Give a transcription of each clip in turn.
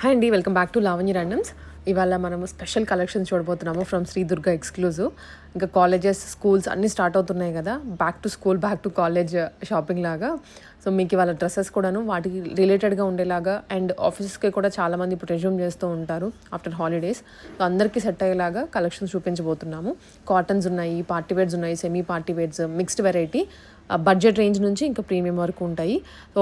Hi అండి, welcome back to Lavanya randoms. ఇవాళ మనము స్పెషల్ కలెక్షన్స్ చూడబోతున్నాము ఫ్రమ్ శ్రీ దుర్గా ఎక్స్క్లూజివ్. ఇంకా కాలేజెస్, స్కూల్స్ అన్నీ స్టార్ట్ అవుతున్నాయి కదా, back to school, back to college shopping లాగా. సో మీకు ఇవాళ డ్రెస్సెస్ కూడాను వాటికి రిలేటెడ్గా ఉండేలాగా, అండ్ ఆఫీసెస్కి కూడా చాలామంది ఇప్పుడు రెజ్యూమ్ చేస్తూ ఉంటారు ఆఫ్టర్ హాలిడేస్. సో అందరికీ సెట్ అయ్యేలాగా కలెక్షన్స్ చూపించబోతున్నాము. కాటన్స్ ఉన్నాయి, పార్టీ వేర్స్ ఉన్నాయి, semi party wears, mixed variety, budget range నుంచి ఇంకా ప్రీమియం వరకు ఉంటాయి. సో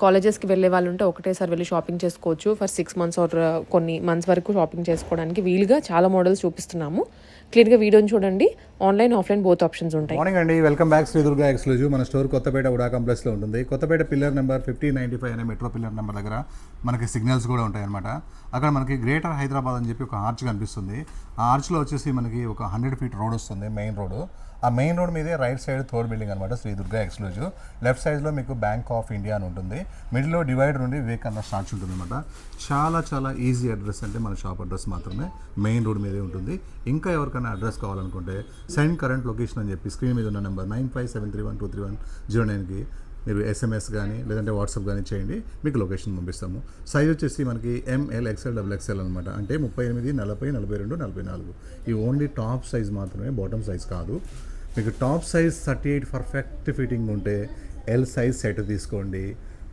కాలేజెస్కి వెళ్ళే వాళ్ళు ఉంటే ఒకటేసారి వెళ్ళి షాపింగ్ చేసుకోవచ్చు. ఫర్ 6 months ఆర్ కొన్ని మంత్స్ వరకు షాపింగ్ చేసుకోవడానికి వీలుగా చాలా మోడల్స్ చూపిస్తున్నాము. క్లియర్గా వీడియోని చూడండి. ఆన్లైన్, ఆఫ్లైన్ బోత్ ఆప్షన్స్ ఉంటాయి. మార్నింగ్ అండి, welcome back Shri Durga exclusive. మన స్టోర్ కొత్తపేట ఉడా కాంప్లెక్స్లో ఉంటుంది. కొత్తపేట పిల్లర్ నెంబర్ 5095 అనే మెట్రో పిల్లర్ నెంబర్ దగ్గర మనకి సిగ్నల్స్ కూడా ఉంటాయి అనమాట. అక్కడ మనకి గ్రేటర్ హైదరాబాద్ అని చెప్పి ఒక ఆర్చ్ కనిపిస్తుంది. ఆ ఆర్చ్లో వచ్చేసి మనకి ఒక 100 feet రోడ్ వస్తుంది, మెయిన్ రోడ్. ఆ మెయిన్ రోడ్ మీదే రైట్ సైడ్ థర్డ్ బిల్డింగ్ అనమాట శ్రీ దుర్గా ఎక్స్క్లూజివ్. లెఫ్ట్ సైడ్లో మీకు బ్యాంక్ ఆఫ్ ఇండియా అని ఉంటుంది. మిడిల్లో డివైడర్ ఉండి వివేకానంద స్టార్చ్ ఉంటుంది అనమాట. చాలా చాలా ఈజీ అడ్రస్, అంటే మన షాప్ అడ్రస్ మాత్రమే మెయిన్ రోడ్ మీదే ఉంటుంది. ఇంకా ఎవరికైనా అడ్రస్ కావాలనుకుంటే సెండ్ కరెంట్ లొకేషన్ అని చెప్పి స్క్రీన్ మీద ఉన్న నెంబర్ 9573123109కి మీరు SMS కానీ లేదంటే వాట్సాప్ కానీ చేయండి, మీకు లొకేషన్ పంపిస్తాము. సైజ్ వచ్చేసి మనకి ML XL XXL అనమాట. అంటే 38, 40, 42, 44. ఈ ఓన్లీ టాప్ సైజ్ మాత్రమే, బాటమ్ సైజ్ కాదు. మీకు టాప్ సైజ్ 38 పర్ఫెక్ట్ ఫిట్టింగ్ ఉంటే L సైజ్ సెట్ తీసుకోండి,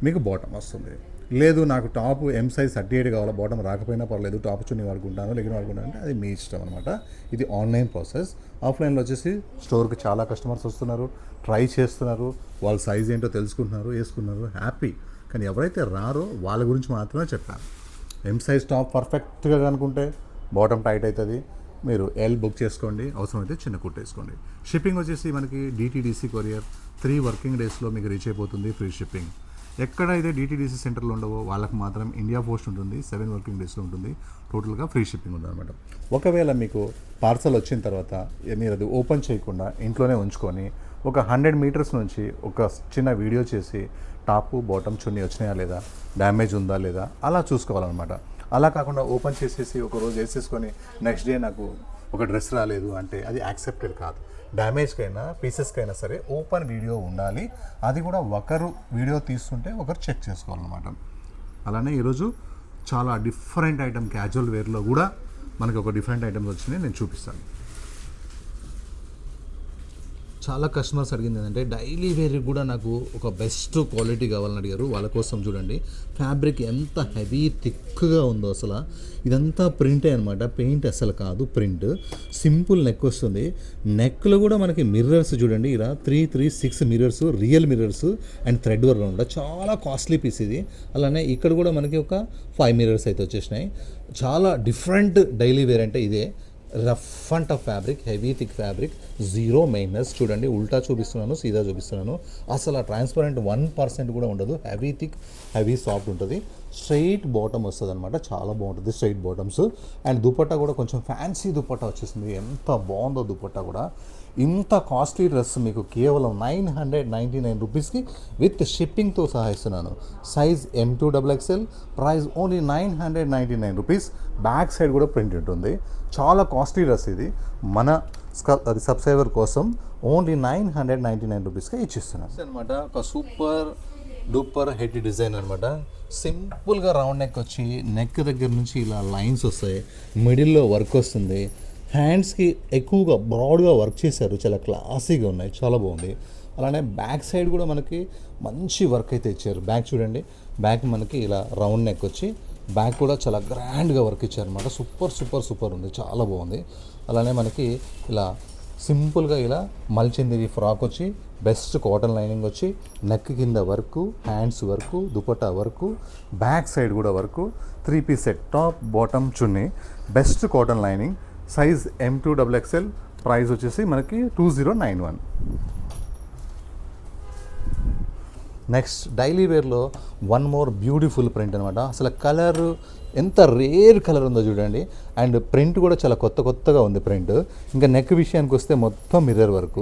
మీకు బాటమ్ వస్తుంది. లేదు నాకు టాప్ M సైజ్ 38 కావాలా, బాటమ్ రాకపోయినా పర్లేదు, టాప్ చున్నీ వాడుకుంటాను, లెగిన్ వాడుకుంటాను అంటే అది మీ ఇష్టం అనమాట. ఇది ఆన్లైన్ ప్రాసెస్. ఆఫ్లైన్లో వచ్చేసి స్టోర్కి చాలా కస్టమర్స్ వస్తున్నారు, ట్రై చేస్తున్నారు, వాళ్ళ సైజ్ ఏంటో తెలుసుకుంటున్నారు, వేసుకున్నారు, హ్యాపీ. కానీ ఎవరైతే రారో వాళ్ళ గురించి మాత్రమే చెప్పాను. M సైజ్ టాప్ పర్ఫెక్ట్గా అనుకుంటే బాటమ్ టైట్ అవుతుంది, మీరు L బుక్ చేసుకోండి, అవసరమైతే చిన్న కుట్టేసుకోండి. షిప్పింగ్ వచ్చేసి మనకి DTDC కొరియర్ 3 working daysలో మీకు రీచ్ అయిపోతుంది, ఫ్రీ షిప్పింగ్. ఎక్కడైతే DTDC సెంటర్లో ఉండవో వాళ్ళకి మాత్రం ఇండియా పోస్ట్ ఉంటుంది, 7 working daysలో ఉంటుంది. టోటల్గా ఫ్రీ షిప్పింగ్ ఉంటుంది అనమాట. ఒకవేళ మీకు పార్సల్ వచ్చిన తర్వాత మీరు అది ఓపెన్ చేయకుండా ఇంట్లోనే ఉంచుకొని ఒక 100 meters నుంచి ఒక చిన్న వీడియో చేసి టాపు బాటమ్ చున్నీ వచ్చినాయా లేదా, డ్యామేజ్ ఉందా లేదా అలా చూసుకోవాలన్నమాట. అలా కాకుండా ఓపెన్ చేసేసి ఒక రోజు వేసేసుకొని నెక్స్ట్ డే నాకు ఒక డ్రెస్ రాలేదు అంటే అది యాక్సెప్టెడ్ కాదు. డ్యామేజ్కైనా పీసెస్కైనా సరే ఓపెన్ వీడియో ఉండాలి. అది కూడా ఒకరు వీడియో తీస్తుంటే ఒకరు చెక్ చేసుకోవాలన్నమాట. అలానే ఈరోజు చాలా డిఫరెంట్ ఐటమ్, క్యాజువల్ వేర్లో కూడా మనకి ఒక డిఫరెంట్ ఐటమ్స్ వచ్చినాయి, నేను చూపిస్తాను. చాలా కస్టమర్స్ అడిగింది ఏంటంటే డైలీ వేర్ కూడా నాకు ఒక బెస్ట్ క్వాలిటీ కావాలని అడిగారు. వాళ్ళ కోసం చూడండి ఫ్యాబ్రిక్ ఎంత హెవీ థిక్గా ఉందో. అసలు ఇదంతా ప్రింటే అనమాట, పెయింట్ అసలు కాదు, ప్రింట్. సింపుల్ నెక్ వస్తుంది. నెక్లో కూడా మనకి మిర్రర్స్ చూడండి, ఇలా 336 mirrors, real mirrors and thread work అనమాట. చాలా కాస్ట్లీ పీస్ ఇది. అలానే ఇక్కడ కూడా మనకి ఒక 5 మిర్రర్స్ అయితే వచ్చేసినాయి. చాలా డిఫరెంట్ డైలీ వేర్ అంటే ఇదే. Rough and tough fabric, heavy thick fabric, zero maintenance. చూడండి ఉల్టా చూపిస్తున్నాను, సీదా చూపిస్తున్నాను. అసలు ఆ ట్రాన్స్పరెంట్ 1% కూడా ఉండదు. హెవీ థిక్, హెవీ సాఫ్ట్ ఉంటుంది. స్ట్రైట్ బాటమ్ వస్తుంది అనమాట, చాలా బాగుంటుంది స్ట్రైట్ బాటమ్స్. అండ్ దుపట్టా కూడా కొంచెం ఫ్యాన్సీ దుపట్టా వచ్చేసింది. ఎంత బాగుందో దుపట్టా కూడా. ఇంత కాస్ట్లీ డ్రెస్ మీకు కేవలం 999 రూపీస్కి విత్ షిప్పింగ్తో సహా ఇస్తున్నాను. Size M2XXL, price only 999 rupees. Back side కూడా ప్రింట్ ఉంటుంది. చాలా కాస్ట్లీ డ్రెస్ ఇది. మన అది సబ్స్క్రైబర్ కోసం ఓన్లీ 999 రూపీస్కి ఇచ్చిస్తున్నాను అనమాట. ఒక సూపర్ డూపర్ హెడ్ డిజైన్ అనమాట. సింపుల్గా రౌండ్ నెక్ వచ్చి నెక్ దగ్గర నుంచి ఇలా లైన్స్ వస్తాయి, మిడిల్లో వర్క్ వస్తుంది. హ్యాండ్స్కి ఎక్కువగా బ్రాడ్గా వర్క్ చేశారు, చాలా క్లాసీగా ఉన్నాయి, చాలా బాగుంది. అలానే బ్యాక్ సైడ్ కూడా మనకి మంచి వర్క్ అయితే ఇచ్చారు. బ్యాక్ చూడండి, బ్యాక్ మనకి ఇలా రౌండ్ నెక్ వచ్చి బ్యాక్ కూడా చాలా గ్రాండ్గా వర్క్ ఇచ్చారనమాట. సూపర్ సూపర్ సూపర్ ఉంది, చాలా బాగుంది. అలానే మనకి ఇలా సింపుల్గా ఇలా మల్చింది ఫ్రాక్ వచ్చి, బెస్ట్ కాటన్ లైనింగ్ వచ్చి, నెక్ కింద work, hands work, dupatta work, back side కూడా work, 3 piece set, top bottom chunni, best cotton lining. Size M2XXL, price వచ్చేసి మనకి 2091. నెక్స్ట్ డైలీ వేర్లో వన్ మోర్ బ్యూటిఫుల్ ప్రింట్ అనమాట. అసలు కలర్ ఎంత రేర్ కలర్ ఉందో చూడండి. అండ్ ప్రింట్ కూడా చాలా కొత్తగా ఉంది ప్రింట్. ఇంకా నెక్ విషయానికి వస్తే మొత్తం మిర్రర్ వర్క్.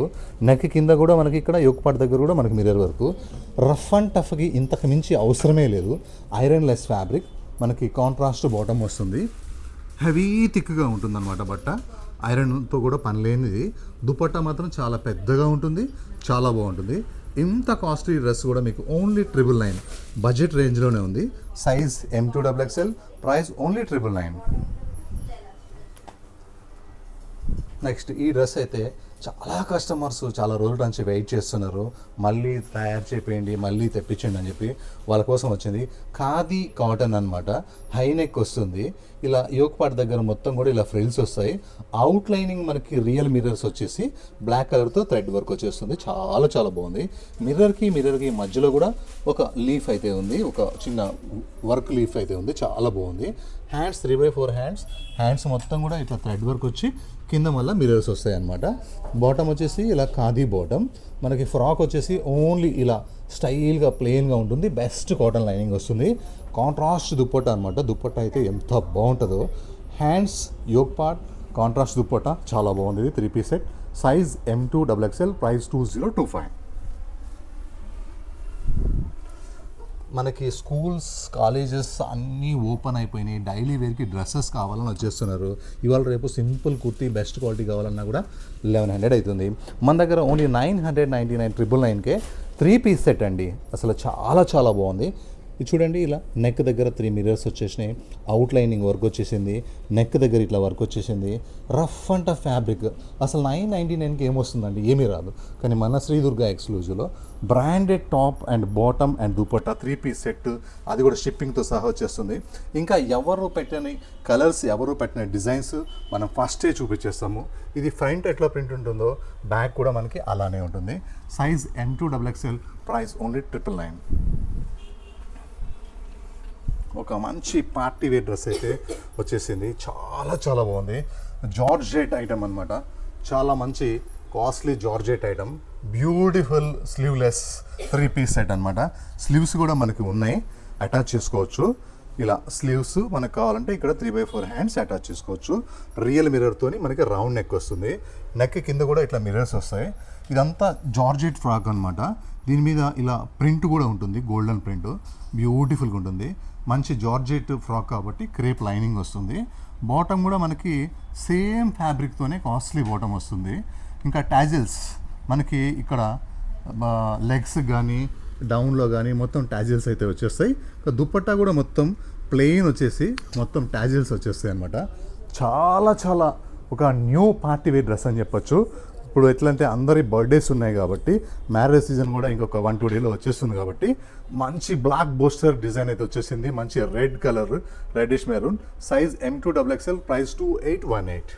నెక్ కింద కూడా మనకి ఇక్కడ యోగపాట్ దగ్గర కూడా మనకి మిర్రర్ వర్క్. రఫ్ అండ్ టఫ్కి ఇంతకు మించి అవసరమే లేదు. ఐరన్ లెస్ ఫ్యాబ్రిక్, మనకి కాంట్రాస్ట్ బాటమ్ వస్తుంది. హెవీ థిక్గా ఉంటుందన్నమాట బట్ట. ఐరన్తో కూడా పని లేనిది. దుపట్టా మాత్రం చాలా పెద్దగా ఉంటుంది, చాలా బాగుంటుంది. ఇంత కాస్ట్లీ డ్రెస్ కూడా మీకు ఓన్లీ 999 బడ్జెట్ రేంజ్లోనే ఉంది. Size M2XXL, price only 999. Next ఈ డ్రెస్ అయితే చాలా కస్టమర్స్ చాలా రోజుల నుంచి వెయిట్ చేస్తున్నారు, మళ్ళీ తయారు చేయండి, మళ్ళీ తెప్పించండి అని చెప్పి వాళ్ళ కోసం వచ్చింది. ఖాదీ కాటన్ అనమాట, హై నెక్ వస్తుంది. ఇలా యోక్ పార్ట్ దగ్గర మొత్తం కూడా ఇలా ఫ్రిల్స్ వస్తాయి. అవుట్ లైనింగ్ మనకి రియల్ మిర్రర్స్ వచ్చేసి బ్లాక్ కలర్తో థ్రెడ్ వర్క్ వచ్చేస్తుంది. చాలా చాలా బాగుంది. మిర్రర్కి మధ్యలో కూడా ఒక లీఫ్ అయితే ఉంది, ఒక చిన్న వర్క్ లీఫ్ అయితే ఉంది, చాలా బాగుంది. హ్యాండ్స్ 3/4 హ్యాండ్స్ మొత్తం కూడా ఇట్లా థ్రెడ్ వర్క్ వచ్చి కింద మళ్ళీ మిర్రర్స్ వస్తాయి అన్నమాట. బాటమ్ వచ్చేసి ఇలా ఖాదీ బాటమ్. మనకి ఫ్రాక్ వచ్చేసి ఓన్లీ ఇలా స్టైల్గా ప్లెయిన్గా ఉంటుంది. బెస్ట్ కాటన్ లైనింగ్ వస్తుంది. కాంట్రాస్ట్ దుప్పట్టా అనమాట. దుప్పట్టా అయితే ఎంత బాగుంటుందో. Hands yoke part contrast dupatta చాలా బాగుంది. 3 piece set, size M2XXL, price 2025. మనకి స్కూల్స్ కాలేజెస్ అన్నీ ఓపెన్ అయిపోయినాయి. డైలీ వేర్కి డ్రెస్సెస్ కావాలని వచ్చేస్తున్నారు. ఇవాళ రేపు సింపుల్ కుర్తీ బెస్ట్ క్వాలిటీ కావాలన్నా కూడా 1100 అవుతుంది. మన దగ్గర ఓన్లీ 999 999కే 3 పీస్ సెట్ అండి. అసలు చాలా చాలా బాగుంది. ఇది చూడండి, ఇలా నెక్ దగ్గర 3 మిర్రర్స్ వచ్చేసినాయి. అవుట్ లైనింగ్ వర్క్ వచ్చేసింది. నెక్ దగ్గర ఇట్లా వర్క్ వచ్చేసింది. Rough and tough fabric. అసలు 999కి ఏమొస్తుందండి, ఏమీ రాదు. కానీ మన శ్రీ దుర్గా ఎక్స్క్లూజివ్లో branded top and bottom and dupatta 3 piece set, అది కూడా షిప్పింగ్తో సహా వచ్చేస్తుంది. ఇంకా ఎవరు పెట్టని కలర్స్, ఎవరు పెట్టిన డిజైన్స్ మనం ఫస్టే చూపించేస్తాము. ఇది ఫ్రంట్ ఎట్లా ప్రింట్ ఉంటుందో బ్యాక్ కూడా మనకి అలానే ఉంటుంది. Size M2XXL, price only 999. ఒక మంచి పార్టీ వేర్ డ్రెస్ అయితే వచ్చేసింది. చాలా చాలా బాగుంది. జార్జెట్ ఐటమ్ అనమాట. చాలా మంచి costly georgette item. Beautiful sleeveless 3 piece set అనమాట. స్లీవ్స్ కూడా మనకి ఉన్నాయి, అటాచ్ చేసుకోవచ్చు. ఇలా స్లీవ్స్ మనకు కావాలంటే ఇక్కడ 3/4 హ్యాండ్స్ అటాచ్ చేసుకోవచ్చు. రియల్ మిర్రర్తోని మనకి రౌండ్ నెక్ వస్తుంది. నెక్ కింద కూడా ఇట్లా మిర్రర్స్ వస్తాయి. ఇదంతా జార్జెట్ ఫ్రాక్ అనమాట. దీని మీద ఇలా ప్రింట్ కూడా ఉంటుంది, గోల్డెన్ ప్రింట్. బ్యూటిఫుల్గా ఉంటుంది. మంచి జార్జెట్ ఫ్రాక్ కాబట్టి క్రేప్ లైనింగ్ వస్తుంది. బాటమ్ కూడా మనకి సేమ్ ఫ్యాబ్రిక్తోనే కాస్ట్లీ బాటమ్ వస్తుంది. ఇంకా టాజిల్స్ మనకి ఇక్కడ లెగ్స్ కానీ డౌన్లో కానీ మొత్తం టాజిల్స్ అయితే వచ్చేస్తాయి. దుపట్టా కూడా మొత్తం ప్లెయిన్ వచ్చేసి మొత్తం టాజిల్స్ వచ్చేస్తాయి అనమాట. చాలా చాలా ఒక న్యూ పార్టీ వేర్ డ్రెస్ అని చెప్పొచ్చు. ఇప్పుడు ఎట్లంటే అందరి బర్త్డేస్ ఉన్నాయి కాబట్టి, మ్యారేజ్ సీజన్ కూడా ఇంకొక 1-2 డేలో వచ్చేస్తుంది కాబట్టి మంచి బ్లాక్ బోస్టర్ డిజైన్ అయితే వచ్చేసింది. మంచి red colour, reddish maroon. Size M2XXL, price 2818.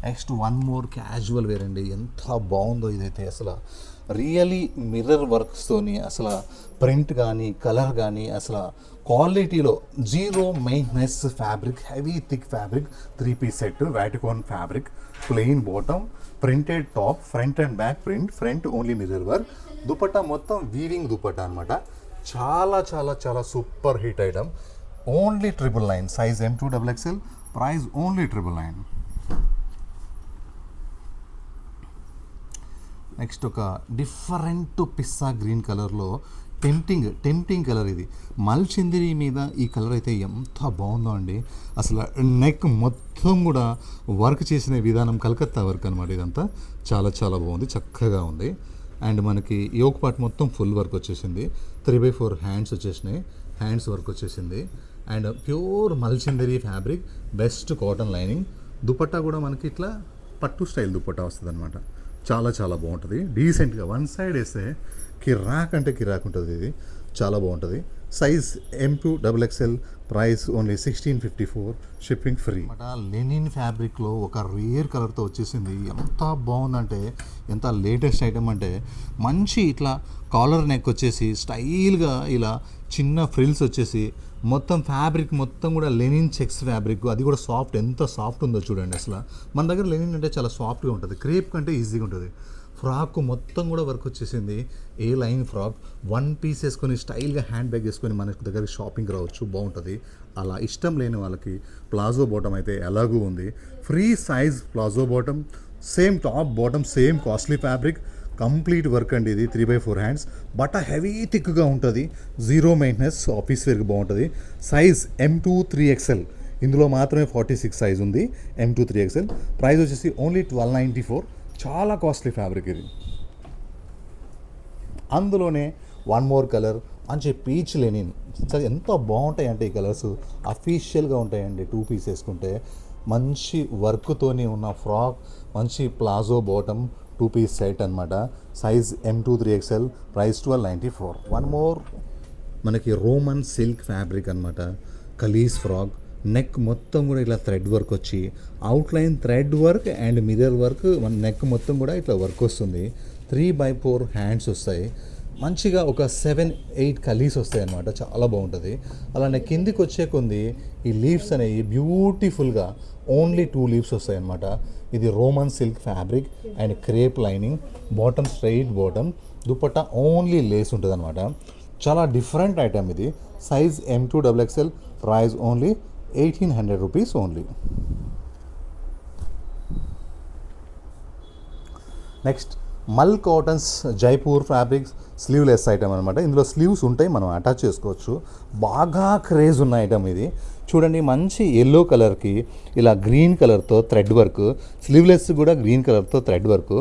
Next one more casual wear అండి. ఎంత బాగుందో ఇదైతే. అసలు రియలీ మిర్రర్ వర్క్స్తోని అసలు ప్రింట్ కానీ కలర్ కానీ అసలు క్వాలిటీలో zero maintenance fabric, heavy thick fabric. 3 piece set, వాటికోన్ fabric, plain bottom, printed top, front and back print, front only mirror work. Dupatta మొత్తం వీవింగ్ దుపట్టా అనమాట. చాలా చాలా చాలా super hit item. Only 999. Size M2XXL, price only 999. Next ఒక different పిస్సా green కలర్లో tempting colour. ఇది మల్చిందిరి మీద ఈ కలర్ అయితే ఎంత బాగుందో అండి. అసలు నెక్ మొత్తం కూడా వర్క్ చేసిన విధానం కలకత్తా వర్క్ అనమాట. ఇదంతా చాలా చాలా బాగుంది, చక్కగా ఉంది. అండ్ మనకి యోక్ పార్ట్ మొత్తం ఫుల్ వర్క్ వచ్చేసింది. 3/4 హ్యాండ్స్ వచ్చేసినాయి. హ్యాండ్స్ వర్క్ వచ్చేసింది. అండ్ ప్యూర్ మల్చిందిరి fabric, best cotton lining. Dupatta కూడా మనకి ఇట్లా పట్టు స్టైల్ దుపట్టా వస్తుంది అనమాట. చాలా చాలా బాగుంటుంది. డీసెంట్గా వన్ సైడ్ వేస్తే కిరాక్ అంటే కిరాక్ ఉంటుంది. ఇది చాలా బాగుంటుంది. Size M2XXL, price only 1654, shipping free. Linen ఫ్యాబ్రిక్లో ఒక రేర్ కలర్తో వచ్చేసింది. ఎంత బాగుందంటే, ఎంత లేటెస్ట్ ఐటమ్ అంటే, మంచి ఇట్లా కాలర్ నెక్ వచ్చేసి స్టైల్గా ఇలా చిన్న ఫ్రిల్స్ వచ్చేసి మొత్తం ఫ్యాబ్రిక్ మొత్తం కూడా లెనిన్ చెక్స్ ఫ్యాబ్రిక్. అది కూడా సాఫ్ట్, ఎంత సాఫ్ట్ ఉందో చూడండి. అసలు మన దగ్గర లెనిన్ అంటే చాలా సాఫ్ట్గా ఉంటుంది, క్రేప్ కంటే ఈజీగా ఉంటుంది. ఫ్రాక్ మొత్తం కూడా వర్క్ వచ్చేసింది. ఏ లైన్ ఫ్రాక్, 1 పీస్ వేసుకొని స్టైల్గా హ్యాండ్ బ్యాగ్ వేసుకొని మన దగ్గర షాపింగ్ రావచ్చు, బాగుంటుంది. అలా ఇష్టం లేని వాళ్ళకి ప్లాజో బాటమ్ అయితే ఎలాగూ ఉంది. Free size palazzo bottom, same top bottom, same costly fabric, complete work అండి. ఇది 3/4 హ్యాండ్స్. బట్ట హెవీ థిక్గా ఉంటుంది, జీరో మెయింటెనెన్స్, ఆఫీస్ వేర్కి బాగుంటుంది. Size M2-3XL. ఇందులో మాత్రమే 46 సైజ్ ఉంది. M2-3XL. ప్రైస్ వచ్చేసి ఓన్లీ 1294, చాలా కాస్ట్లీ ఫ్యాబ్రిక్ ఇది. అందులోనే వన్ మోర్ కలర్ మంచి పీచ్ లెనిన్. ఎంత బాగుంటాయి అంటే ఈ కలర్స్ అఫీషియల్గా ఉంటాయండి. 2 పీస్ వేసుకుంటే మంచి వర్క్తోని ఉన్న ఫ్రాక్, మంచి ప్లాజో బాటమ్ 2 పీస్ సెట్ అనమాట. Size M2 3XL, price 1294. One more మనకి రోమన్ సిల్క్ ఫ్యాబ్రిక్ అనమాట. కలీస్ ఫ్రాక్, నెక్ మొత్తం కూడా ఇట్లా థ్రెడ్ వర్క్ వచ్చి outline thread work and mirror work, మన నెక్ మొత్తం కూడా ఇట్లా వర్క్ వస్తుంది. 3x4 హ్యాండ్స్ వస్తాయి. మంచిగా ఒక 7-8 కలీస్ వస్తాయి అన్నమాట. చాలా బాగుంటుంది. అలానే కిందికి వచ్చే కొంది ఈ లీవ్స్ అనేవి బ్యూటిఫుల్గా ఓన్లీ 2 లీవ్స్ వస్తాయి అన్నమాట. ఇది Roman silk fabric and crepe lining, bottom straight bottom, dupatta only lace ఉంటుంది అనమాట. చాలా డిఫరెంట్ ఐటమ్ ఇది. Size M2 XXL, price only 1800 rupees only. Next మల్ cottons Jaipur fabrics sleeveless item అనమాట. ఇందులో స్లీవ్స్ ఉంటాయి, మనం అటాచ్ చేసుకోవచ్చు. బాగా క్రేజ్ ఉన్న ఐటమ్ ఇది. చూడండి, మంచి ఎల్లో కలర్కి ఇలా గ్రీన్ కలర్తో థ్రెడ్ వర్క్, స్లీవ్లెస్ కూడా గ్రీన్ కలర్తో థ్రెడ్ వర్క్.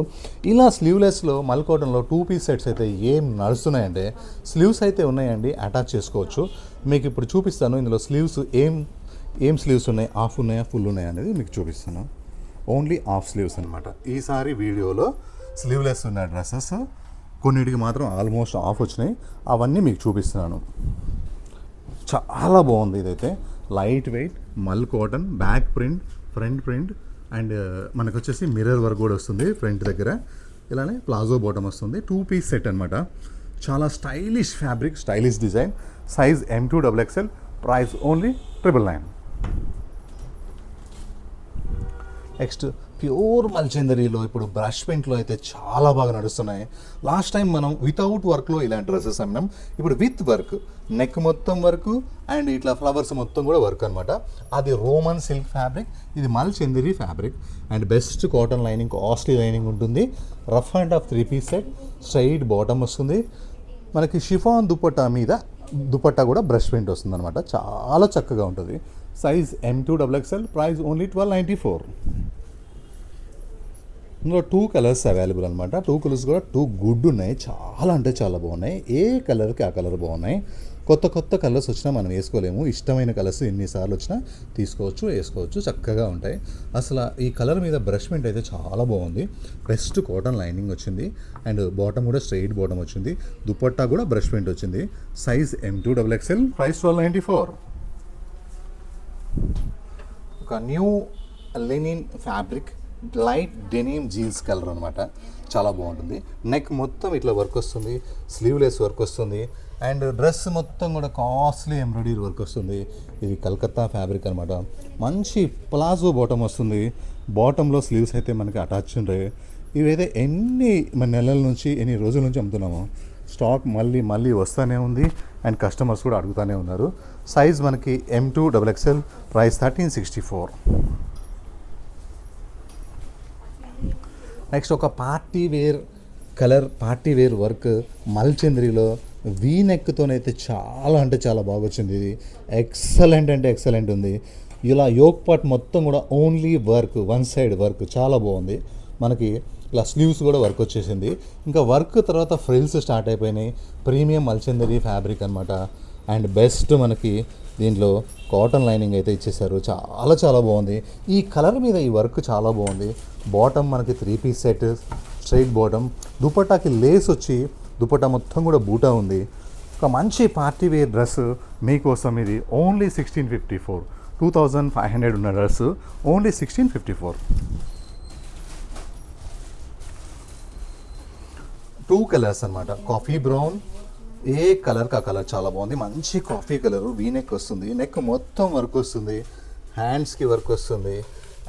ఇలా స్లీవ్లెస్లో మల్ కాటన్లో 2 పీస్ సెట్స్ అయితే ఏం నడుస్తున్నాయంటే, స్లీవ్స్ అయితే ఉన్నాయండి, అటాచ్ చేసుకోవచ్చు. మీకు ఇప్పుడు చూపిస్తాను ఇందులో స్లీవ్స్ ఏం స్లీవ్స్ ఉన్నాయి, హాఫ్ ఉన్నాయా ఫుల్ ఉన్నాయా అనేది మీకు చూపిస్తాను. ఓన్లీ హాఫ్ స్లీవ్స్ అనమాట. ఈసారి వీడియోలో స్లీవ్లెస్ ఉన్న డ్రెస్సెస్ కొన్నిటికి మాత్రం ఆల్మోస్ట్ ఆఫ్ వచ్చినాయి, అవన్నీ మీకు చూపిస్తున్నాను. చాలా బాగుంది ఇదైతే. లైట్ వెయిట్ మల్ cotton, back print, front print and మనకు వచ్చేసి మిర్రర్ వర్క్ కూడా వస్తుంది ఫ్రంట్ దగ్గర. ఇలానే ప్లాజో బాటమ్ వస్తుంది. 2 పీస్ సెట్ అనమాట. చాలా stylish fabric, stylish design. Size M2 XXL, price only 999. Next pure మల్చందరీలో ఇప్పుడు బ్రష్ పెయింట్లో అయితే చాలా బాగా నడుస్తున్నాయి. లాస్ట్ టైం మనం వితౌట్ వర్క్లో ఇలాంటి డ్రెస్సెస్ అమ్మినాం. ఇప్పుడు విత్ వర్క్, నెక్ మొత్తం వర్క్ అండ్ ఇట్లా ఫ్లవర్స్ మొత్తం కూడా వర్క్ అనమాట. అది రోమన్ సిల్క్ ఫ్యాబ్రిక్, ఇది మల్చందరీ fabric and best cotton lining, costly lining ఉంటుంది. Rough and off 3 piece set, straight bottom వస్తుంది. మనకి షిఫాన్ దుపట్టా మీద దుపట్టా కూడా బ్రష్ పెయింట్ వస్తుంది అనమాట. చాలా చక్కగా ఉంటుంది. Size M2 XXL, price only 1294. ఇందులో 2 కలర్స్ అవైలబుల్ అనమాట. 2 కలర్స్ కూడా 2 గుడ్ ఉన్నాయి. చాలా అంటే చాలా బాగున్నాయి. ఏ కలర్కి ఆ కలర్ బాగున్నాయి. కొత్త కలర్స్ వచ్చినా మనం వేసుకోలేము. ఇష్టమైన కలర్స్ ఎన్నిసార్లు వచ్చినా తీసుకోవచ్చు, వేసుకోవచ్చు, చక్కగా ఉంటాయి. అసలు ఈ కలర్ మీద బ్రష్ పెయింట్ అయితే చాలా బాగుంది. బెస్ట్ కాటన్ లైనింగ్ వచ్చింది అండ్ బాటమ్ కూడా స్ట్రైట్ బాటమ్ వచ్చింది. దుపట్టా కూడా బ్రష్ పెయింట్ వచ్చింది. Size M2 XXL, price 1294. ఒక new linen fabric, light denim jeans colour అనమాట. చాలా బాగుంటుంది. నెక్ మొత్తం ఇట్లా వర్క్ వస్తుంది, స్లీవ్లెస్ వర్క్ వస్తుంది అండ్ డ్రెస్ మొత్తం కూడా కాస్ట్లీ ఎంబ్రాయిడరీ వర్క్ వస్తుంది. ఇది కలకత్తా ఫ్యాబ్రిక్ అనమాట. మంచి ప్లాజో బాటమ్ వస్తుంది. బాటంలో స్లీవ్స్ అయితే మనకి అటాచ్ ఉంటాయి. ఇవైతే ఎన్ని నెలల నుంచి, ఎన్ని రోజుల నుంచి అమ్ముతున్నాము. స్టాక్ మళ్ళీ వస్తూనే ఉంది అండ్ కస్టమర్స్ కూడా అడుగుతూనే ఉన్నారు. సైజ్ మనకి M2 XXL, ప్రైస్ 1364. నెక్స్ట్ ఒక party wear colour, party wear work మల్చంద్రీలో వీ నెక్తోనైతే చాలా అంటే చాలా బాగా వచ్చింది. ఇది ఎక్సలెంట్ అంటే ఎక్సలెంట్ ఉంది. ఇలా యోక్ పార్ట్ మొత్తం కూడా only work, one side work చాలా బాగుంది. మనకి ఇలా స్లీవ్స్ కూడా వర్క్ వచ్చేసింది. ఇంకా వర్క్ తర్వాత ఫ్రిల్స్ స్టార్ట్ అయిపోయినాయి. ప్రీమియం మల్చందరీ ఫ్యాబ్రిక్ అనమాట. అండ్ బెస్ట్ మనకి దీంట్లో కాటన్ లైనింగ్ అయితే ఇచ్చేసారు. చాలా బాగుంది. ఈ కలర్ మీద ఈ వర్క్ చాలా బాగుంది. బాటమ్ మనకి 3 పీస్ సెట్, స్ట్రైట్ బాటమ్, దుపట్టాకి లేస్ వచ్చి దుపట్టా మొత్తం కూడా బూటా ఉంది. ఒక మంచి పార్టీ వేర్ డ్రెస్ మీకోసం. ఇది ఓన్లీ 1654. 2500 ఉన్న డ్రెస్ ఓన్లీ 1654. 2 కలర్స్ అనమాట. కాఫీ బ్రౌన్, ఏ కలర్కి ఆ కలర్ చాలా బాగుంది. మంచి కాఫీ కలరు, వీ నెక్ వస్తుంది. నెక్ మొత్తం వర్క్ వస్తుంది, హ్యాండ్స్కి వర్క్ వస్తుంది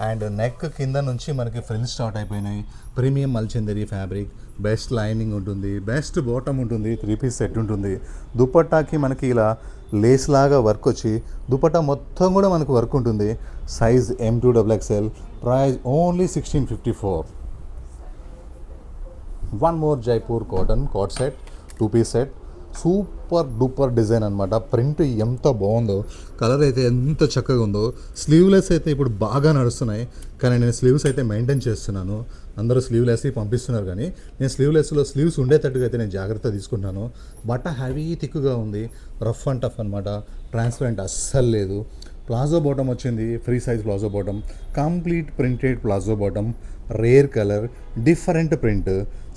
అండ్ నెక్ కింద నుంచి మనకి ఫ్రిల్స్ స్టార్ట్ అయిపోయినాయి. ప్రీమియం మల్చందరీ ఫ్యాబ్రిక్, బెస్ట్ లైనింగ్ ఉంటుంది, బెస్ట్ బాటమ్ ఉంటుంది, 3 పీస్ సెట్ ఉంటుంది. దుపట్టాకి మనకి ఇలా లేస్ లాగా వర్క్ వచ్చి దుపట్టా మొత్తం కూడా మనకు వర్క్ ఉంటుంది. Size M2 XXL, price only 1654. One more Jaipur cotton coat set, 2 piece set, super duper design అనమాట. ప్రింట్ ఎంత బాగుందో, కలర్ అయితే ఎంత చక్కగా ఉందో. స్లీవ్లెస్ అయితే ఇప్పుడు బాగా నడుస్తున్నాయి, కానీ నేను స్లీవ్స్ అయితే మెయింటైన్ చేస్తున్నాను. అందరూ స్లీవ్లెస్ పంపిస్తున్నారు, కానీ నేను స్లీవ్లెస్లో స్లీవ్స్ ఉండేటట్టుగా అయితే నేను జాగ్రత్త తీసుకుంటాను. బట్ట హెవీ థిక్గా ఉంది, రఫ్ అండ్ టఫ్ అనమాట, ట్రాన్స్పరెంట్ అస్సలు లేదు. ప్లాజో బాటమ్ వచ్చింది, free size palazzo bottom, complete printed palazzo bottom, rare colour, different print,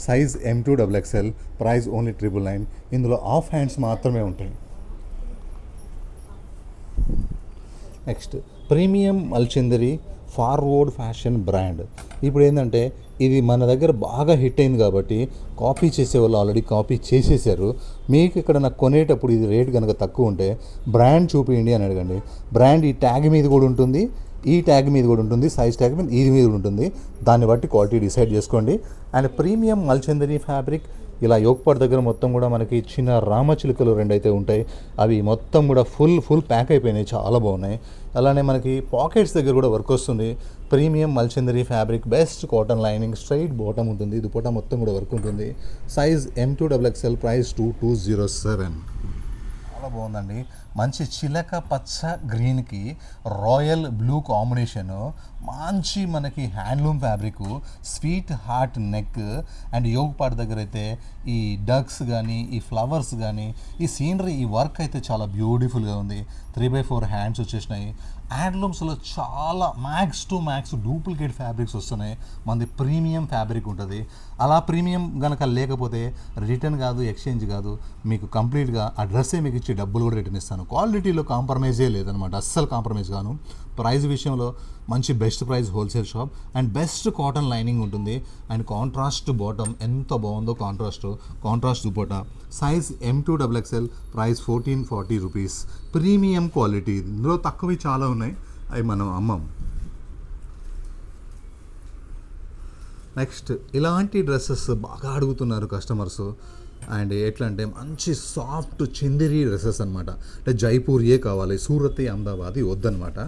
size M2XXL, price only 999. ఇందులో ఆఫ్ హ్యాండ్స్ మాత్రమే ఉంటాయి. నెక్స్ట్ ప్రీమియం మల్చిందరి ఫార్వర్డ్ ఫ్యాషన్ బ్రాండ్. ఇప్పుడు ఏంటంటే ఇది మన దగ్గర బాగా హిట్ అయింది కాబట్టి కాపీ చేసేవాళ్ళు ఆల్రెడీ కాపీ చేసేసారు. మీకు ఇక్కడ నాకు కొనేటప్పుడు ఇది రేట్ కనుక తక్కువ ఉంటే బ్రాండ్ చూపించండి అని అడగండి. బ్రాండ్ ఈ ట్యాగ్ మీద కూడా ఉంటుంది, ఈ ట్యాగ్ మీద కూడా ఉంటుంది, సైజ్ ట్యాగ్ మీద ఇది మీద ఉంటుంది. దాన్ని బట్టి క్వాలిటీ డిసైడ్ చేసుకోండి. అండ్ ప్రీమియం మల్చందరి ఫ్యాబ్రిక్ ఇలా యోగపాడ్ దగ్గర మొత్తం కూడా మనకి చిన్న రామచిలుకలు 2 అయితే ఉంటాయి. అవి మొత్తం కూడా ఫుల్ ప్యాక్ అయిపోయినాయి, చాలా బాగున్నాయి. అలానే మనకి పాకెట్స్ దగ్గర కూడా వర్క్ వస్తుంది. ప్రీమియం మల్చందరి fabric, best cotton lining, straight bottom ఉంటుంది, దుపట్టా మొత్తం కూడా వర్క్ ఉంటుంది. Size M2XXL, price 2207. చాలా బాగుందండి. మంచి చిలక పచ్చ గ్రీన్కి రాయల్ బ్లూ కాంబినేషను, మంచి మనకి handloom fabric, sweet heart neck and yoke part దగ్గర అయితే ఈ డక్స్ కానీ ఈ ఫ్లవర్స్ కానీ ఈ సీనరీ ఈ వర్క్ అయితే చాలా బ్యూటిఫుల్గా ఉంది. 3/4 హ్యాండ్స్ వచ్చేసినాయి. హ్యాండ్లూమ్స్లో చాలా max to max duplicate fabrics వస్తున్నాయి. మనది ప్రీమియం ఫ్యాబ్రిక్ ఉంటుంది. అలా ప్రీమియం కనుక లేకపోతే రిటర్న్ కాదు, ఎక్స్చేంజ్ కాదు, మీకు కంప్లీట్గా ఆ డ్రెస్సే మీకు ఇచ్చి డబ్బులు కూడా రిటర్న్ ఇస్తాను. క్వాలిటీలో కాంప్రమైజే లేదనమాట, అస్సలు కాంప్రమైజ్ కాను. ప్రైస్ విషయంలో మంచి best price wholesale shop and best cotton lining ఉంటుంది. అండ్ కాంట్రాస్ట్ బాటమ్ ఎంత బాగుందో, contrast dupatta, size M2XXL, price 1440 rupees. Premium quality, ఇందులో తక్కువవి చాలా ఉన్నాయి, అవి మనం అమ్మం. నెక్స్ట్ ఇలాంటి డ్రెస్సెస్ బాగా అడుగుతున్నారు కస్టమర్స్. అండ్ ఎట్లా అంటే మంచి సాఫ్ట్ చందేరి డ్రెస్సెస్ అనమాట. అంటే జైపూరియే కావాలి, సూరత్ అహ్మదాబాద్ వద్దనమాట.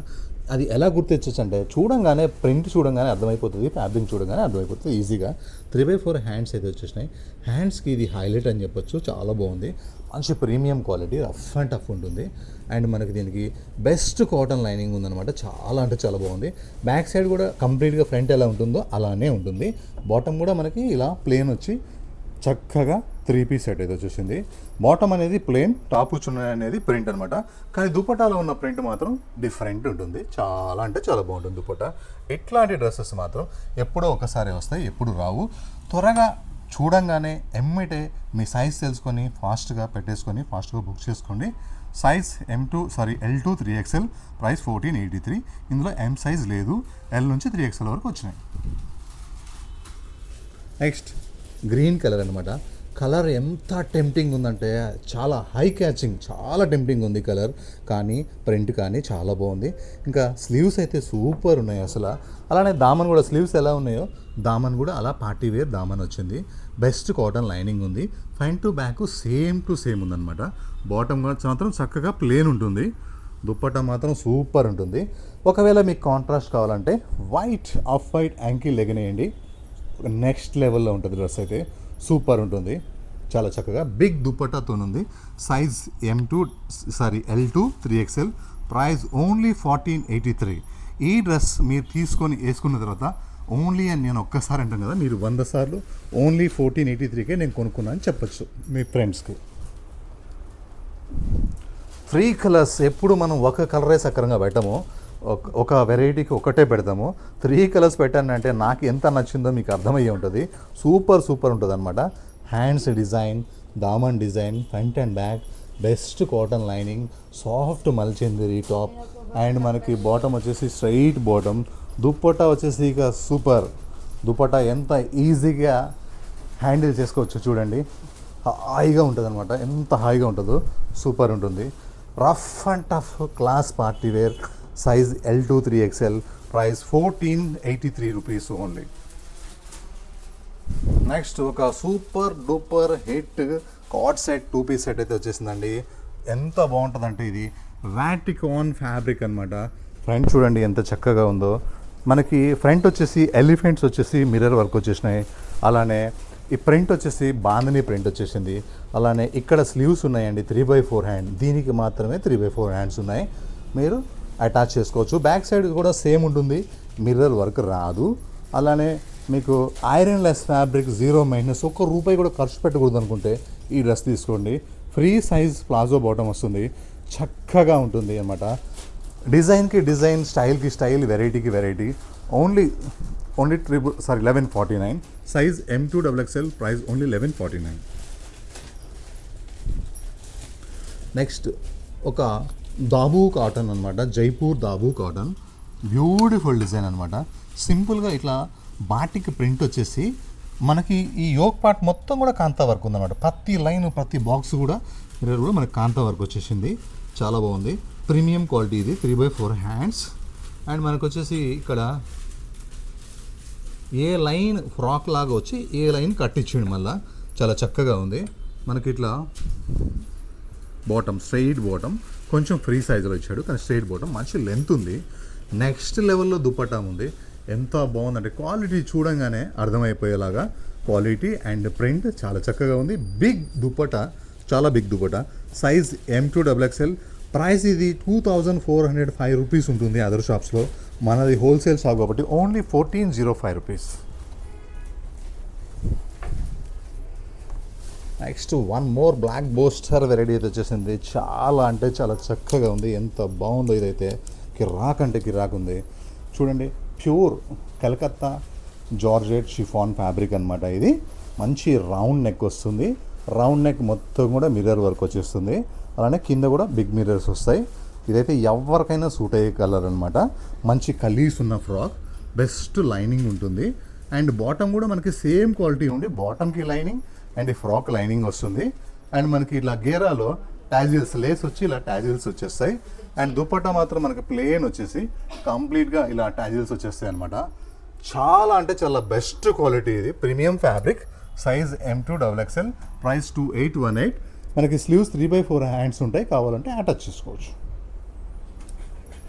అది ఎలా గుర్తించవచ్చు అంటే చూడంగానే, ప్రింట్ చూడంగానే అర్థమైపోతుంది, ఫ్యాబ్రిక్ చూడంగానే అర్థమైపోతుంది ఈజీగా. 3/4 హ్యాండ్స్ అయితే వచ్చేసినాయి. హ్యాండ్స్కి ఇది హైలైట్ అని చెప్పొచ్చు, చాలా బాగుంది. మంచి premium quality, rough and tough ఉంటుంది. అండ్ మనకి దీనికి బెస్ట్ కాటన్ లైనింగ్ ఉందన్నమాట, చాలా అంటే చాలా బాగుంది. బ్యాక్ సైడ్ కూడా కంప్లీట్గా ఫ్రంట్ ఎలా ఉంటుందో అలానే ఉంటుంది. బాటమ్ కూడా మనకి ఇలా ప్లేన్ వచ్చి చక్కగా 3 పీస్ సెట్ అయితే వచ్చేసింది. బాటమ్ అనేది ప్లేన్, టాప్ చున్నీ అనేది ప్రింట్ అనమాట. కానీ దుపట్టాలో ఉన్న ప్రింట్ మాత్రం డిఫరెంట్ ఉంటుంది, చాలా అంటే చాలా బాగుంటుంది దుపట్టా. ఇట్లాంటి డ్రెస్సెస్ మాత్రం ఎప్పుడో ఒకసారి వస్తాయి, ఎప్పుడు రావు. త్వరగా చూడంగానే ఎమ్మిటే మీ సైజ్ తెలుసుకొని ఫాస్ట్గా పెట్టేసుకొని ఫాస్ట్గా బుక్ చేసుకోండి. Size L2 3XL, price 1483. ఇందులో M సైజ్ లేదు, L నుంచి 3XL వరకు వచ్చినాయి. నెక్స్ట్ గ్రీన్ కలర్ అనమాట. కలర్ ఎంత టెంప్టింగ్ ఉందంటే చాలా హై క్యాచింగ్, చాలా టెంప్టింగ్ ఉంది కలర్, కానీ ప్రింట్ కానీ చాలా బాగుంది. ఇంకా స్లీవ్స్ అయితే సూపర్ ఉన్నాయి అసలు. అలానే దామన్ కూడా, స్లీవ్స్ ఎలా ఉన్నాయో దామన్ కూడా అలా పార్టీ వేర్ దామన్ వచ్చింది. బెస్ట్ కాటన్ లైనింగ్ ఉంది. Front to back same to same ఉందన్నమాట. బాటమ్ మాత్రం చక్కగా ప్లేన్ ఉంటుంది. దుప్పట్టా మాత్రం సూపర్ ఉంటుంది. ఒకవేళ మీకు కాంట్రాస్ట్ కావాలంటే ఆఫ్ వైట్ యాంకిల్ లెగిన్ వేయండి, నెక్స్ట్ లెవెల్లో ఉంటుంది డ్రెస్ అయితే, సూపర్ ఉంటుంది. చాలా చక్కగా బిగ్ దుపట్టాతో ఉంది. Size L2 3XL, price only 1483. ఈ డ్రెస్ మీరు తీసుకొని వేసుకున్న తర్వాత ఓన్లీ అని నేను ఒక్కసారి అంటాను కదా, మీరు 100 సార్లు ఓన్లీ 1483కే నేను కొనుక్కున్నా అని చెప్పచ్చు మీ ఫ్రెండ్స్కి. ఫ్రీ కలర్స్ ఎప్పుడు మనం ఒక కలరే సక్రంగా పెట్టము, ఒక వెరైటీకి ఒకటే పెడతాము. 3 కలర్స్ పెట్టానంటే నాకు ఎంత నచ్చిందో మీకు అర్థమయ్యే ఉంటుంది. సూపర్ ఉంటుంది అనమాట. హ్యాండ్స్ డిజైన్, దామన్ design, front and back, best cotton lining, soft మల్చందరి టాప్, అండ్ మనకి బాటమ్ వచ్చేసి స్ట్రైట్ బాటమ్. దుప్పట్టా వచ్చేసి ఇక సూపర్ దుపట్టా, ఎంత ఈజీగా హ్యాండిల్ చేసుకోవచ్చు చూడండి, హాయిగా ఉంటుంది అనమాట. ఎంత హాయిగా ఉంటుందో, సూపర్ ఉంటుంది. Rough and tough class party wear. Size L2 3XL, price 1483 rupees only. Next ఒక super duper hit card set 2 piece set అయితే వచ్చేసిందండి. ఎంత బాగుంటుందంటే ఇది వాటికాన్ ఫ్యాబ్రిక్ అనమాట. ఫ్రంట్ చూడండి ఎంత చక్కగా ఉందో. మనకి ఫ్రంట్ వచ్చేసి ఎలిఫెంట్స్ వచ్చేసి మిర్రర్ వర్క్ వచ్చేసినాయి. అలానే ఈ ప్రింట్ వచ్చేసి బాందని ప్రింట్ వచ్చేసింది. అలానే ఇక్కడ స్లీవ్స్ ఉన్నాయండి 3/4 హ్యాండ్, దీనికి మాత్రమే 3/4 హ్యాండ్స్ ఉన్నాయి, మీరు అటాచ్ చేసుకోవచ్చు. బ్యాక్ సైడ్ కూడా సేమ్ ఉంటుంది, మిర్రర్ వర్క్ రాదు. అలానే మీకు iron less fabric, zero maintenance, ఒక్క రూపాయి కూడా ఖర్చు పెట్టకూడదు అనుకుంటే ఈ డ్రెస్ తీసుకోండి. ఫ్రీ సైజ్ ప్లాజో బాటమ్ వస్తుంది, చక్కగా ఉంటుంది అన్నమాట. డిజైన్కి డిజైన్, స్టైల్కి స్టైల్, వెరైటీకి variety. Only 1149, size M2XXL, price only 1149. Next ఒక దాబూ కాటన్ అనమాట, Jaipur Dabu cotton, beautiful design అనమాట. సింపుల్గా ఇట్లా బాటిక్ ప్రింట్ వచ్చేసి మనకి ఈ యోక్ పార్ట్ మొత్తం కూడా కాంతా వర్క్ ఉందన్నమాట. ప్రతి లైన్, ప్రతి బాక్స్ కూడా మిర్రర్ కూడా మనకి కాంతా వర్క్ వచ్చేసింది, చాలా బాగుంది. ప్రీమియం క్వాలిటీ ఇది, 3/4 హ్యాండ్స్. అండ్ మనకు వచ్చేసి ఇక్కడ ఏ లైన్ ఫ్రాక్ లాగా వచ్చి ఏ లైన్ కట్టించండి, మళ్ళీ చాలా చక్కగా ఉంది. మనకి ఇట్లా బాటమ్, స్ట్రైట్ బాటమ్, కొంచెం ఫ్రీ సైజులో ఇచ్చాడు కానీ స్ట్రైట్ బాటమ్, మంచి లెంత్ ఉంది. నెక్స్ట్ లెవెల్లో దుపట్టా ఉంది, ఎంత బాగుందంటే క్వాలిటీ చూడంగానే అర్థమైపోయేలాగా క్వాలిటీ అండ్ ప్రింట్ చాలా చక్కగా ఉంది. బిగ్ దుపట్టా, చాలా big dupatta, size M2XXL. Price ఇది 2405 రూపీస్ ఉంటుంది అదర్ షాప్స్లో, మనది హోల్సేల్ షాప్ కాబట్టి only 1405 rupees. Next one more black బోస్టర్ వెరైటీ అయితే వచ్చేసింది, చాలా అంటే చాలా చక్కగా ఉంది, ఎంత బాగుందో ఇదైతే, కిరాక్ అంటే కిరాక్ ఉంది. చూడండి, pure Calcutta georgette chiffon fabric అనమాట. ఇది మంచి రౌండ్ నెక్ వస్తుంది, రౌండ్ నెక్ మొత్తం కూడా మిర్రర్ వర్క్ వచ్చేస్తుంది. అలానే కింద కూడా బిగ్ మిర్రర్స్ వస్తాయి. ఇదైతే ఎవరికైనా సూట్ అయ్యే కలర్ అనమాట. మంచి కలీస్ ఉన్న ఫ్రాక్, బెస్ట్ లైనింగ్ ఉంటుంది. అండ్ బాటమ్ కూడా మనకి సేమ్ క్వాలిటీ ఉంది, బాటమ్కి లైనింగ్ అండ్ ఈ ఫ్రాక్ లైనింగ్ వస్తుంది. అండ్ మనకి ఇలా గేరాలో టాజిల్స్, లేస్ వచ్చి ఇలా టాజిల్స్ వచ్చేస్తాయి. అండ్ దుపట్టా మాత్రం మనకి ప్లేన్ వచ్చేసి కంప్లీట్గా ఇలా టాజిల్స్ వచ్చేస్తాయి అనమాట. చాలా అంటే చాలా బెస్ట్ క్వాలిటీ ఇది, premium fabric, size M2XXL, price 2818. మనకి స్లీవ్స్ 3/4 హ్యాండ్స్ ఉంటాయి, కావాలంటే అటాచ్ చేసుకోవచ్చు.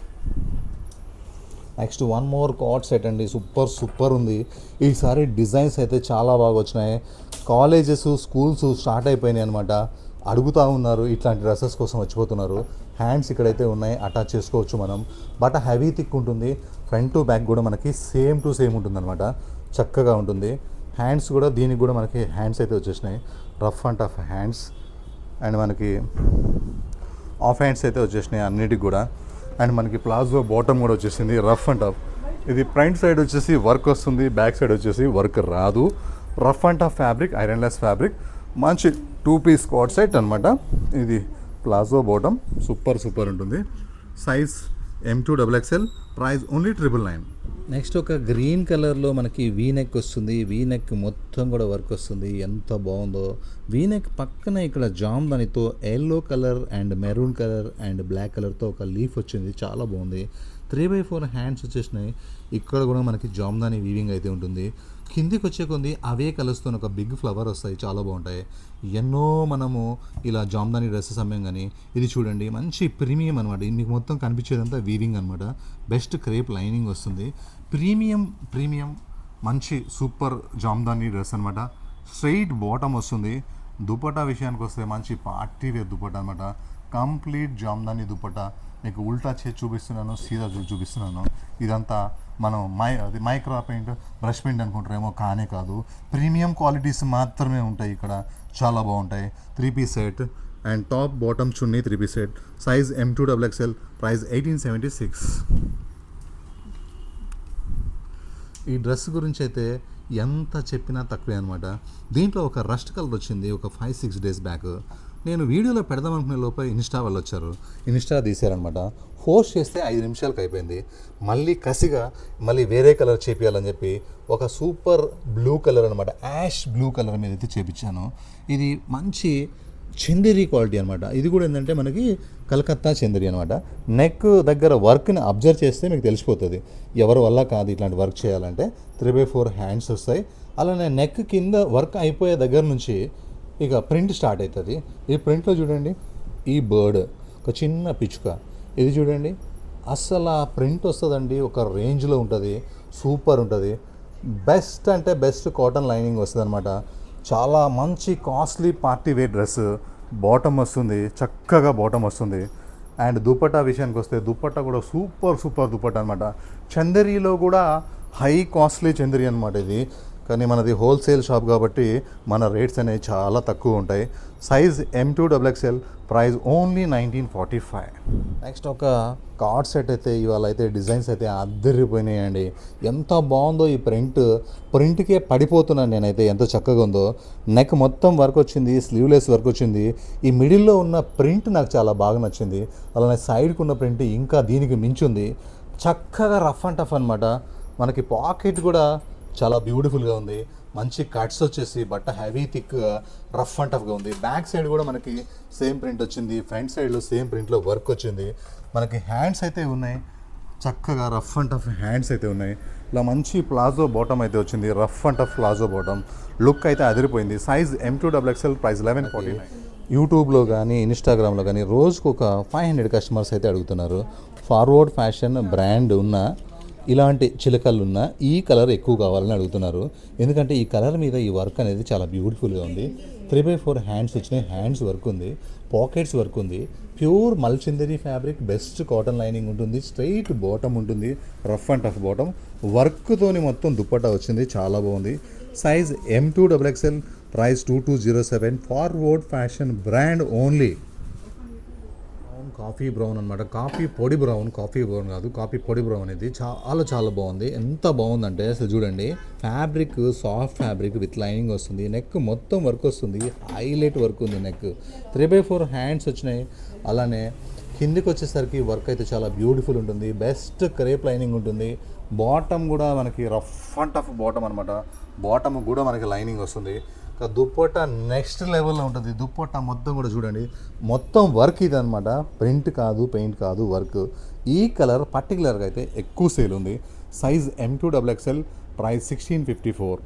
Next one more coat set అండి, సూపర్ ఉంది. ఈసారి డిజైన్స్ అయితే చాలా బాగా వచ్చినాయి. కాలేజెస్, స్కూల్స్ స్టార్ట్ అయిపోయినాయి అనమాట, అడుగుతూ ఉన్నారు, ఇట్లాంటి డ్రెస్సెస్ కోసం వచ్చిపోతున్నారు. హ్యాండ్స్ ఇక్కడైతే ఉన్నాయి, అటాచ్ చేసుకోవచ్చు మనం. బట్ హెవీ థిక్ ఉంటుంది, ఫ్రంట్ టు బ్యాక్ కూడా మనకి సేమ్ టు సేమ్ ఉంటుంది అనమాట, చక్కగా ఉంటుంది. హ్యాండ్స్ కూడా, దీనికి కూడా మనకి హ్యాండ్స్ అయితే వచ్చేసినాయి, rough and tough hands. And మనకి ఆఫ్ హ్యాండ్స్ అయితే వచ్చేసినాయి అన్నిటికి కూడా. అండ్ మనకి ప్లాజో బాటమ్ కూడా వచ్చేసింది, రఫ్ అండ్ టఫ్. ఇది ఫ్రంట్ సైడ్ వచ్చేసి వర్క్ వస్తుంది, బ్యాక్ సైడ్ వచ్చేసి వర్క్ రాదు. Rough and tough fabric, iron less fabric, మంచి 2 పీస్ కాట్ సెట్ అనమాట. ఇది ప్లాజో బాటమ్, సూపర్ ఉంటుంది. Size M2XXL, price only 999. Next ఒక గ్రీన్ కలర్లో మనకి వీ నెక్ వస్తుంది, వీ నెక్ మొత్తం కూడా వర్క్ వస్తుంది, ఎంత బాగుందో. వీ నెక్ పక్కన ఇక్కడ జామ్దానితో yellow colour and maroon colour and black కలర్తో ఒక లీఫ్ వచ్చింది, చాలా బాగుంది. 3/4 హ్యాండ్స్ వచ్చేసినాయి. ఇక్కడ కూడా మనకి జామ్దాని వీవింగ్ అయితే ఉంటుంది. కిందికి వచ్చే కొంది అవే కలర్స్తో ఒక బిగ్ ఫ్లవర్ వస్తాయి, చాలా బాగుంటాయి. ఎన్నో మనము ఇలా జామ్దాని డ్రెస్సెస్ అమ్మాం, కానీ ఇది చూడండి మంచి ప్రీమియం అనమాట. మీకు మొత్తం కనిపించేదంతా వీవింగ్ అనమాట, బెస్ట్ క్రేప్ లైనింగ్ వస్తుంది. ప్రీమియం మంచి సూపర్ జామ్దాని డ్రెస్ అనమాట. స్ట్రైట్ బాటమ్ వస్తుంది. దుపట్టా విషయానికి వస్తే మంచి పార్టీ వేర్ దుపట్టా అనమాట, కంప్లీట్ జామ్దాని దుపట్టా. మీకు ఉల్టా చేసి చూపిస్తున్నాను, సీదా చూపిస్తున్నాను. ఇదంతా మనం మైక్రా పెయింట్, బ్రష్ పెయింట్ అనుకుంటారేమో, కానే కాదు. ప్రీమియం క్వాలిటీస్ మాత్రమే ఉంటాయి ఇక్కడ, చాలా బాగుంటాయి. 3 piece set and top bottom chunni 3 piece set, size M2XXL, price 1876. ఈ డ్రెస్ గురించి అయితే ఎంత చెప్పినా తక్కువే అనమాట. దీంట్లో ఒక రస్ట్ కలర్ వచ్చింది ఒక 5-6 డేస్ బ్యాక్. నేను వీడియోలో పెడదాం అనుకునే లోపల ఇన్స్టా వాళ్ళు వచ్చారు, ఇన్స్టా తీసారనమాట. పోస్ట్ చేస్తే 5 నిమిషాలకు అయిపోయింది. మళ్ళీ కసిగా వేరే కలర్ చేపియాలని చెప్పి ఒక సూపర్ బ్లూ కలర్ అనమాట, యాష్ బ్లూ కలర్ మీద అయితే చేపించాను. ఇది మంచి చందేరి క్వాలిటీ అనమాట. ఇది కూడా ఏంటంటే మనకి కలకత్తా చందేరి అనమాట. నెక్ దగ్గర వర్క్ని అబ్జర్వ్ చేస్తే మీకు తెలిసిపోతుంది ఎవరి వల్ల కాదు ఇట్లాంటి వర్క్ చేయాలంటే. 3/4 హ్యాండ్స్ వస్తాయి. అలానే నెక్ కింద వర్క్ అయిపోయే దగ్గర నుంచి ఇక ప్రింట్ స్టార్ట్ అవుతుంది. ఈ ప్రింట్లో చూడండి, ఈ బర్డ్, ఒక చిన్న పిచ్చుక, ఇది చూడండి, అస్సలు ఆ ప్రింట్ వస్తుందండి, ఒక రేంజ్లో ఉంటుంది, సూపర్ ఉంటుంది. బెస్ట్ అంటే బెస్ట్ కాటన్ లైనింగ్ వస్తుంది అనమాట. చాలా మంచి costly party wear dress. Bottom వస్తుంది, చక్కగా బాటమ్ వస్తుంది. అండ్ దుపట్టా విషయానికి వస్తే దుపట్టా కూడా సూపర్ దుపట్టా అనమాట. చందరిలో కూడా హై కాస్ట్లీ చందరి అనమాట ఇది. కానీ మనది హోల్సేల్ షాప్ కాబట్టి మన రేట్స్ అనేవి చాలా తక్కువ ఉంటాయి. Size M2XXL, price only 1945. Next ఒక కార్డ్ సెట్ అయితే ఇవాళ అయితే డిజైన్స్ అయితే అద్దరిపోయినాయండి. ఎంత బాగుందో ఈ ప్రింట్కే పడిపోతున్నాను నేనైతే, ఎంత చక్కగా ఉందో. నెక్ మొత్తం వర్క్ వచ్చింది, స్లీవ్లెస్ వర్క్ వచ్చింది. ఈ మిడిల్లో ఉన్న ప్రింట్ నాకు చాలా బాగా నచ్చింది. అలానే సైడ్కి ఉన్న ప్రింట్ ఇంకా దీనికి మించుంది. చక్కగా రఫ్ అండ్ టఫ్ అనమాట. మనకి పాకెట్ కూడా చాలా బ్యూటిఫుల్గా ఉంది. మంచి కట్స్ వచ్చేసి బట్ట హెవీ థిక్ రఫ్ అండ్ టఫ్గా ఉంది. బ్యాక్ సైడ్ కూడా మనకి సేమ్ ప్రింట్ వచ్చింది, ఫ్రంట్ సైడ్లో సేమ్ ప్రింట్లో వర్క్ వచ్చింది. మనకి హ్యాండ్స్ అయితే ఉన్నాయి, చక్కగా రఫ్ అండ్ టఫ్ హ్యాండ్స్ అయితే ఉన్నాయి. ఇలా మంచి ప్లాజో బాటమ్ అయితే వచ్చింది, rough and tough palazzo bottom. Look అయితే అదిరిపోయింది. Size M2XXL, price 1149. యూట్యూబ్లో కానీ ఇన్స్టాగ్రామ్లో కానీ రోజుకు ఒక 500 కస్టమర్స్ అయితే అడుగుతున్నారు. ఫార్వర్డ్ ఫ్యాషన్ బ్రాండ్ ఉన్న ఇలాంటి చిలకలు ఉన్న ఈ కలర్ ఎక్కువ కావాలని అడుగుతున్నారు. ఎందుకంటే ఈ కలర్ మీద ఈ వర్క్ అనేది చాలా బ్యూటిఫుల్గా ఉంది. 3/4 హ్యాండ్స్ వచ్చినాయి, హ్యాండ్స్ వర్క్ ఉంది, పాకెట్స్ వర్క్ ఉంది. ప్యూర్ మల్చిందరీ ఫ్యాబ్రిక్, బెస్ట్ కాటన్ లైనింగ్ ఉంటుంది, స్ట్రైట్ బాటమ్ ఉంటుంది, రఫ్ అండ్ టఫ్ బాటమ్. వర్క్తోని మొత్తం దుప్పట్టా వచ్చింది, చాలా బాగుంది. Size M2XXL, price 2207. Forward fashion brand only. Coffee brown అనమాట, కాఫీ పొడి బ్రౌన్, కాఫీ బ్రౌన్ కాదు, కాఫీ పొడి బ్రౌన్. ఇది చాలా బాగుంది. ఎంత బాగుందంటే అసలు చూడండి, fabric soft fabric with lining వస్తుంది. నెక్ మొత్తం వర్క్ వస్తుంది, హైలైట్ వర్క్ ఉంది. నెక్ 3/4 హ్యాండ్స్ వచ్చినాయి. అలానే కిందికి వచ్చేసరికి వర్క్ అయితే చాలా బ్యూటిఫుల్ ఉంటుంది, బెస్ట్ క్రేప్ లైనింగ్ ఉంటుంది. బాటమ్ కూడా మనకి రఫ్ అండ్ టఫ్ బాటమ్ అనమాట. బాటమ్ కూడా మనకి లైనింగ్ వస్తుంది. దుప్పట్టా నెక్స్ట్ లెవెల్లో ఉంటుంది. దుప్పట్టా మొత్తం కూడా చూడండి, మొత్తం వర్క్ ఇది అనమాట. ప్రింట్ కాదు, పెయింట్ కాదు, వర్క్. ఈ కలర్ పర్టికులర్గా అయితే ఎక్కువ సేల్ ఉంది. Size M2XXL, price 1654.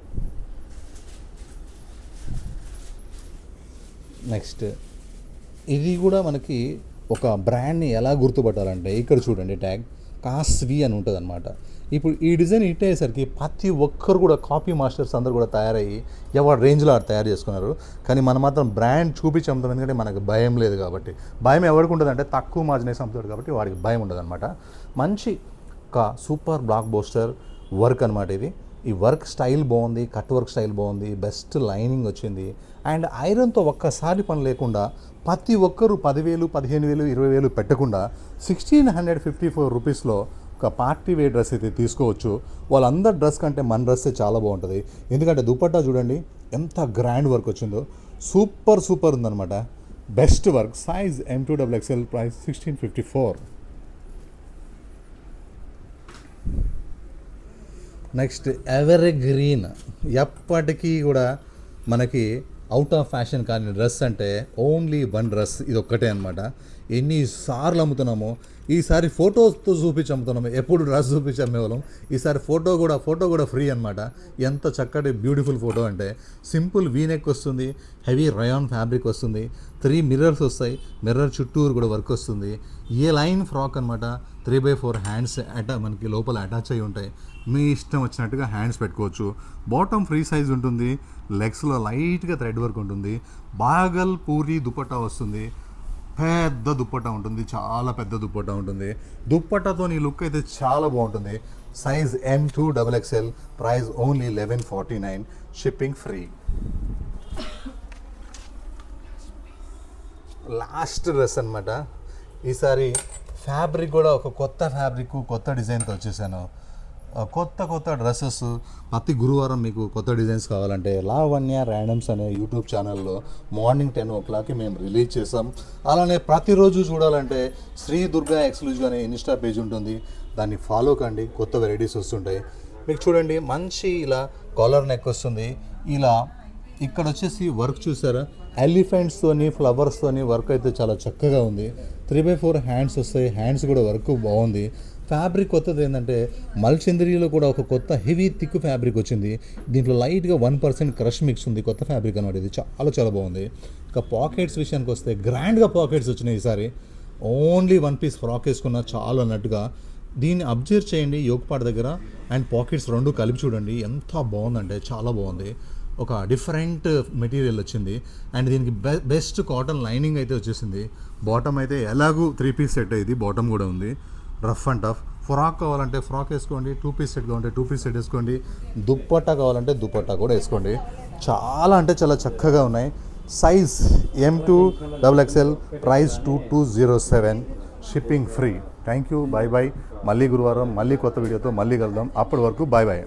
నెక్స్ట్ ఇది కూడా మనకి ఒక బ్రాండ్ని ఎలా గుర్తుపట్టాలంటే ఇక్కడ చూడండి, ట్యాగ్ కాస్వి అని ఉంటుంది అనమాట. ఇప్పుడు ఈ డిజైన్ హిట్ అయ్యేసరికి ప్రతి ఒక్కరు కూడా కాపీ మాస్టర్స్ అందరూ కూడా తయారయ్యి ఎవరి రేంజ్లో తయారు చేసుకున్నారు. కానీ మనం మాత్రం బ్రాండ్ చూపించి అమ్ముతాం, ఎందుకంటే మనకు భయం లేదు కాబట్టి. భయం ఎవరికి ఉంటుంది అంటే తక్కువ మార్జిన్ వేసి అమ్ముతాడు కాబట్టి వాడికి భయం ఉండదు అనమాట. మంచి ఒక సూపర్ బ్లాక్ బోస్టర్ వర్క్ అనమాట ఇది. ఈ వర్క్ స్టైల్ బాగుంది, కట్ వర్క్ స్టైల్ బాగుంది, బెస్ట్ లైనింగ్ వచ్చింది. అండ్ ఐరన్తో ఒక్కసారి పని లేకుండా ప్రతి ఒక్కరు 10,000, 15,000, 20,000 పెట్టకుండా 1654 రూపీస్లో ఒక పార్టీ వేర్ డ్రెస్ అయితే తీసుకోవచ్చు. వాళ్ళందరి డ్రెస్ కంటే మన డ్రెస్సే చాలా బాగుంటుంది. ఎందుకంటే దుపట్టా చూడండి ఎంత గ్రాండ్ వర్క్ వచ్చిందో, సూపర్ ఉందన్నమాట. Best work. Size M2XXL, price 1654. Next ever green, ఎప్పటికీ కూడా మనకి అవుట్ ఆఫ్ ఫ్యాషన్ కానీ డ్రెస్ అంటే ఓన్లీ వన్ డ్రెస్, ఇది ఒక్కటే అనమాట. ఎన్నిసార్లు అమ్ముతున్నామో, ఈసారి ఫోటోతో చూపించి అమ్ముతున్నాము. ఎప్పుడు డ్రెస్ చూపించి అమ్మేవాళ్ళం, ఈసారి ఫోటో కూడా ఫ్రీ అనమాట. ఎంత చక్కటి బ్యూటిఫుల్ ఫోటో అంటే సింపుల్ వీనెక్ వస్తుంది, హెవీ రయాన్ ఫ్యాబ్రిక్ వస్తుంది, 3 మిర్రర్స్ వస్తాయి, మిర్రర్ చుట్టూరు కూడా వర్క్ వస్తుంది. ఏ లైన్ ఫ్రాక్ అనమాట. 3/4 హ్యాండ్స్ మనకి లోపల అటాచ్ అయ్యి ఉంటాయి. మీ ఇష్టం వచ్చినట్టుగా హ్యాండ్స్ పెట్టుకోవచ్చు. బాటమ్ ఫ్రీ సైజ్ ఉంటుంది, లెగ్స్లో లైట్గా థ్రెడ్ వర్క్ ఉంటుంది. బాగల్ పూరి దుపట్టా వస్తుంది, పెద్ద దుప్పట్టా ఉంటుంది, చాలా పెద్ద దుప్పట్టా ఉంటుంది. దుప్పట్టాతో ఈ లుక్ అయితే చాలా బాగుంటుంది. Size M2XXL, price only 1149, shipping free. Last dress అనమాట. ఈసారి ఫ్యాబ్రిక్ కూడా ఒక కొత్త ఫ్యాబ్రిక్, కొత్త డిజైన్తో వచ్చేసాను. కొత్త డ్రెస్సెస్ ప్రతి గురువారం మీకు కొత్త డిజైన్స్ కావాలంటే లావణ్య ర్యాండమ్స్ అనే యూట్యూబ్ ఛానల్లో మార్నింగ్ 10 o'clockకి మేము రిలీజ్ చేసాం. అలానే ప్రతిరోజు చూడాలంటే శ్రీ దుర్గా ఎక్స్క్లూజివ్ అనే ఇన్స్టా పేజ్ ఉంటుంది, దాన్ని ఫాలో కండి. కొత్త వెరైటీస్ వస్తుంటాయి. మీకు చూడండి, మంచి ఇలా కాలర్ నెక్ వస్తుంది. ఇలా ఇక్కడ వచ్చేసి వర్క్ చూసారా, ఎలిఫెంట్స్తోని ఫ్లవర్స్తోని వర్క్ అయితే చాలా చక్కగా ఉంది. 3/4 హ్యాండ్స్ వస్తాయి, హ్యాండ్స్ కూడా వర్క్ బాగుంది. ఫ్యాబ్రిక్ కొత్తది ఏంటంటే మల్చందరిలో కూడా ఒక కొత్త హెవీ థిక్ ఫ్యాబ్రిక్ వచ్చింది. దీంట్లో లైట్గా 1% క్రష్ మిక్స్ ఉంది. కొత్త ఫ్యాబ్రిక్ అనమాట ఇది, చాలా బాగుంది. ఇక పాకెట్స్ విషయానికి వస్తే గ్రాండ్గా పాకెట్స్ వచ్చినాయి ఈసారి. ఓన్లీ 1 పీస్ ఫ్రాక్ వేసుకున్న చాలు అన్నట్టుగా. దీన్ని అబ్జర్వ్ చేయండి యోగపాట్ దగ్గర, అండ్ పాకెట్స్ రెండు కలిపి చూడండి ఎంత బాగుందంటే చాలా బాగుంది. ఒక డిఫరెంట్ మెటీరియల్ వచ్చింది. అండ్ దీనికి బెస్ట్ కాటన్ లైనింగ్ అయితే వచ్చేసింది. బాటమ్ అయితే ఎలాగూ 3 పీస్ సెట్ ఇది, బాటమ్ కూడా ఉంది. Rough and tough. ఫ్రాక్ కావాలంటే ఫ్రాక్ వేసుకోండి, 2 పీస్ సెట్ కావాలంటే 2 పీస్ సెట్ వేసుకోండి, దుప్పట్టా కావాలంటే దుప్పట్టా కూడా వేసుకోండి. చాలా అంటే చాలా చక్కగా ఉన్నాయి. Size M2 XXL, price 2207, shipping free. Thank you, bye bye. మళ్ళీ గురువారం మళ్ళీ కొత్త వీడియోతో మళ్ళీ కలుద్దాం. అప్పటి వరకు బాయ్ బాయ్.